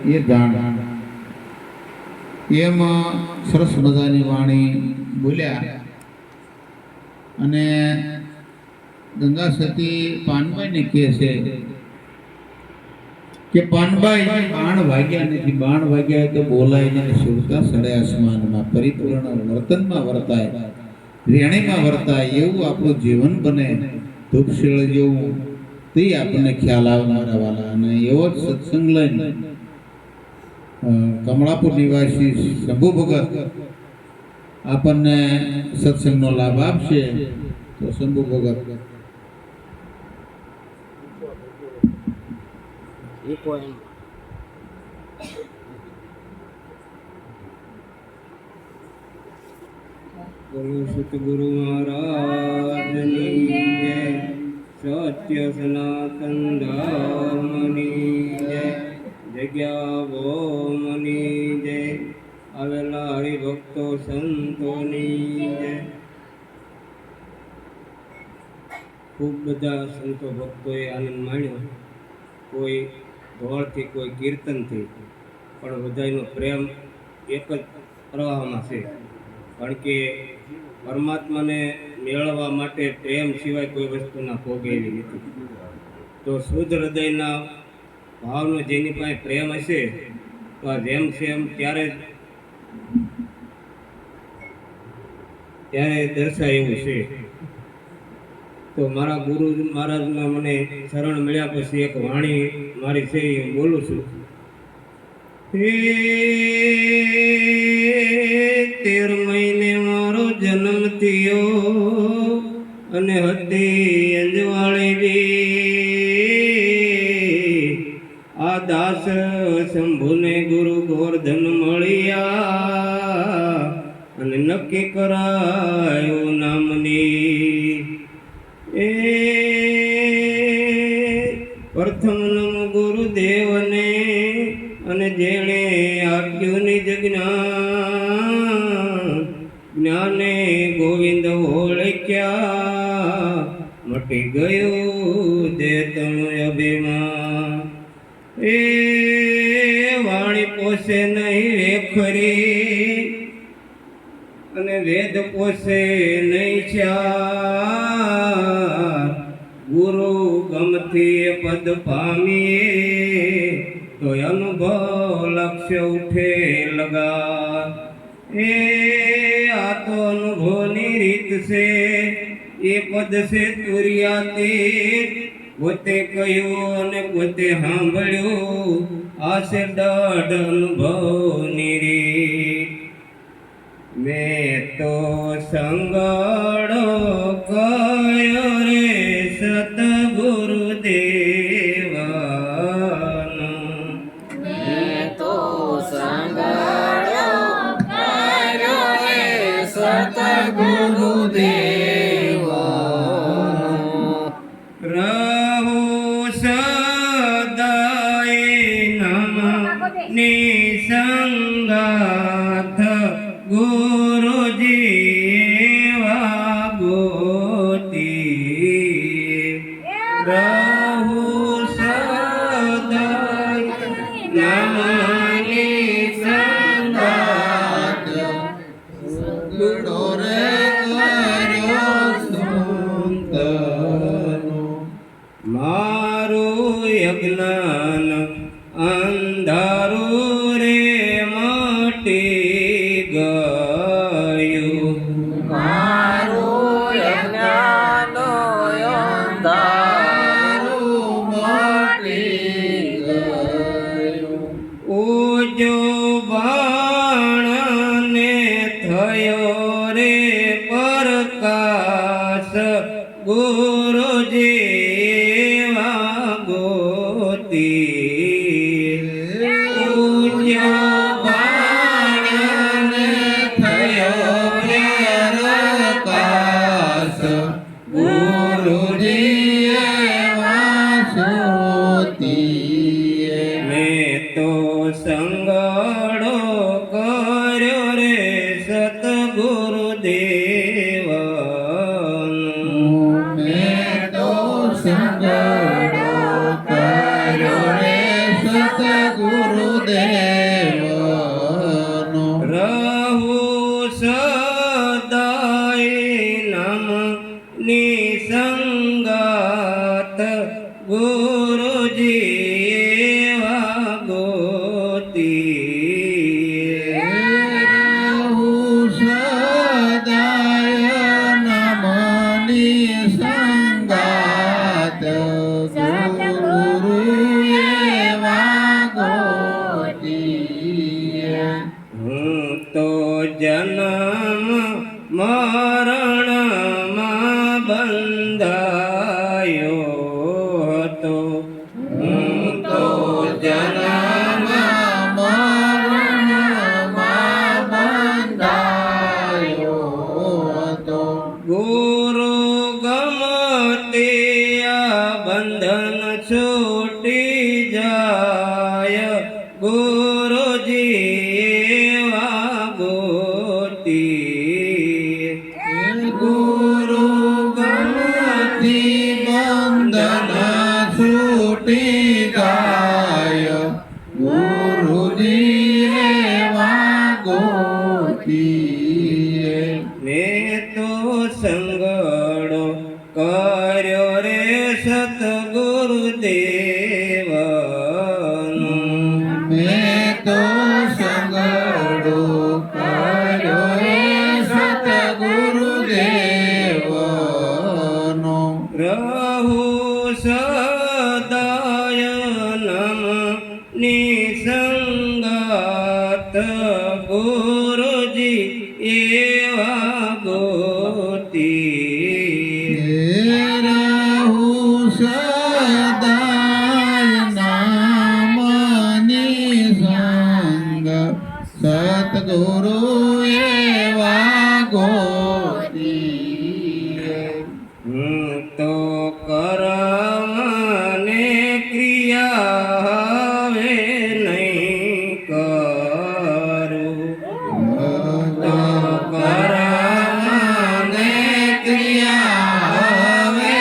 એ જાણ. એમ સરસ મજાની વાણી બોલ્યા. અને ગંગા સતી પાનબાઈને કહે છે કે પાનબાઈ બાણ વાગ્યા નથી, બાણ વાગ્યા તો બોલાય ને સુરતા સડે આસમાનમાં, પરિપૂર્ણ વર્તનમાં વર્તાય, રેણીમાં વર્તાય એવું આપણું જીવન બને, ધૂપશીળ જેવું તે આપણને ખ્યાલ આવે મારા વાલા. અને એવો જ સત્સંગ લઈને કમળાપુર નિવાસી શંભુ ભગત આપણને સત્સંગનો લાભ આપશે. તો શંભુ ભગત બોલો સતગુરુ મહારાજની જય, સત્ય સનાતન ધર્મની જય, જગ્યા ભૌમની જય, આવેલા હરિભક્તો સંતોની જય. ખૂબ બધા સંતો ભક્તોએ આનંદ માણ્યો, કોઈ ધોળથી કોઈ કીર્તનથી, પણ બધાનો પ્રેમ એક જ પ્રવાહમાં છે. કારણ કે પરમાત્માને મેળવવા માટે પ્રેમ સિવાય કોઈ વસ્તુના ભોગેલી નથી. તો શુદ્ધ હૃદયના ભાવનો જેની પાસે પ્રેમ હશે તો આ જેમ છે એમ ત્યારે દર્શાય એવું છે. તો મારા ગુરુ મહારાજના મને શરણ મળ્યા પછી એક વાણી મારી છે એ બોલું છું. 13 મહિને મારો જન્મ થયો અને હતી અંજવાળી, આ દાસ શંભુને ગુરુ ગોરધન મળ્યા અને નક્કી કરાયું નામની. એ પ્રથમ નમ ગુરુદેવને અને જેણે આપ્યું નિજ જ્ઞાને ગોવિંદ ઓળખ્યા, મટી ગયું દેતનું અભિમાન. એ વાણી પોસે નહીં વેખરી અને વેદ પોસે નહીં ચાર, ગુરુ ગમથી પદ પામીએ તો અનુભવ લક્ષ્ય ઉઠે લગા. એ આ તો અનુભવની રીત છે, એ પદ છે તુરિયાતી, પોતે કહ્યું અને પોતે સાંભળ્યું, આ છે દઢ અનુભવની રીત. મેં તો સંગડો કર્યો રે સતગુરુદેવાનો, મેં તો સંગડો કર્યો રે સતગુરુદેવાનો, રહો સદાય નમની સંગાથ, ગુરુજી વાગોતી. રહું સદાય નમની સંગાથ, ગુડો રે કર્યો સંતનો. મારું અજ્ઞાન અંધારું રે મટી ગયું, મારું અજ્ઞાન અંધારું મટી ગયું. ઓજો બાણને થયો રે પ્રકાશ, ગુરુજી વાગોતી. ઓજો બાણને થયો રે પ્રકાશ, ગુરુજી વાસોતી. મેં તો સંગડો કર્યો રે સતગુરુદેવાનો, મેં તો સંગડો કર્યો રે સતગુરુદેવાનો. દેવનો રહુ સદાય નમ નિસંગાત ગુરુજી એવા ગોતી રહું સદાય નમની સંગાત ગુરુ એવા ગોતીએ હું તો જન્મ મરણમાં બંધાયો હતો હું તો જન્મ મરણમાં બંધાયો હતો ગુરુ ગમતે આ બંધન છૂટી જાય ગુરુજી એવા ગોતી ગુરુ ગમતી બંધન છૂટી જાય ગુરુજી એવા ગોતીએ મેં તો સંગડો કર્યો રે સતગુરુદેવનો મેં તો સંગડો કર્યો રે સતગુરુદેવનો રહુ સદાય નમ નિસંગાત ગુરુજી એવા ગોતી રહું સદાય નામની સંગ સતગુરુ એવા ગોતીએ હું તો કર્મને ક્રિયા હવે નહીં કરું કર્મને ક્રિયા હવે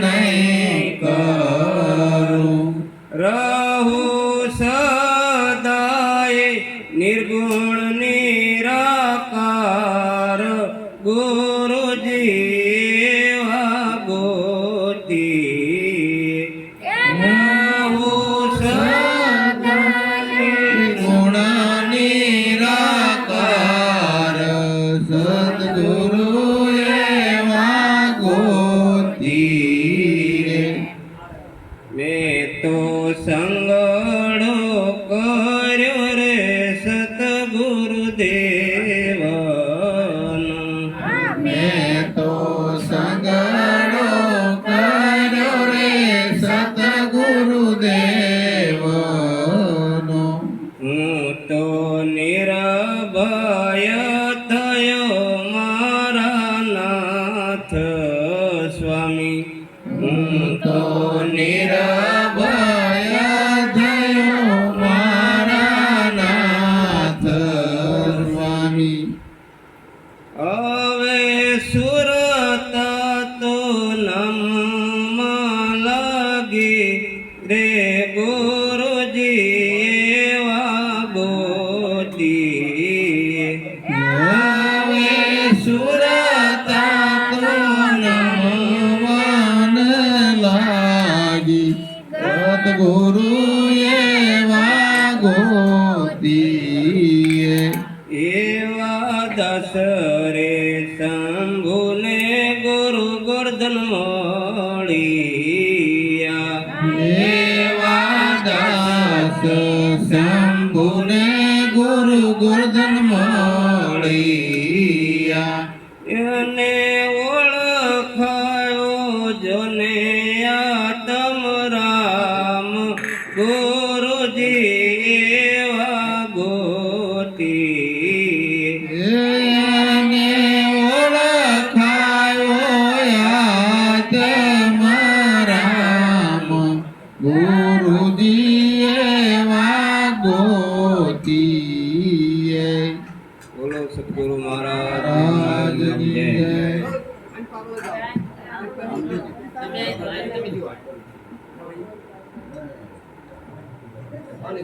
નહીં કરું રહુ સદાય નિર્ગુણ નિરાકાર ગુરુજી એવા ગોતી રહુ સદાય ગુણ નિરાકાર સદગુરુ એવા ગોતીએ મેં તો સંગડો કર્યો રે સતગુરુદેવનો મેં તો સંગડો કર્યો રે સતગુરુદેવનો હું તો નિર્ભય થયો મારા નાથ સ્વામી હું તો નિર્ભય થયો મારા નાથ સ્વામી હવે સુરત તો નમ લાગી રે ગુરુજી એવા ગોતી હવે સુરતા તો નમવાન લાગી સદગુરુ એવા ગોતીએ એવા દસરે શંભુને ગુરુ ગોર્ધન મળિયા એવા દાસ શંભુને ગુરુ ગોર્ધન મળિયા એને ઓળખાયો જોને આતમ રામ ગુરુજી એવા ગોતી એને ઓળખાયો આત્મરામ ગુરુજી એવા ગોતીએ બોલો સદગુરુ મહારાજ રાજની જય. જય. તમે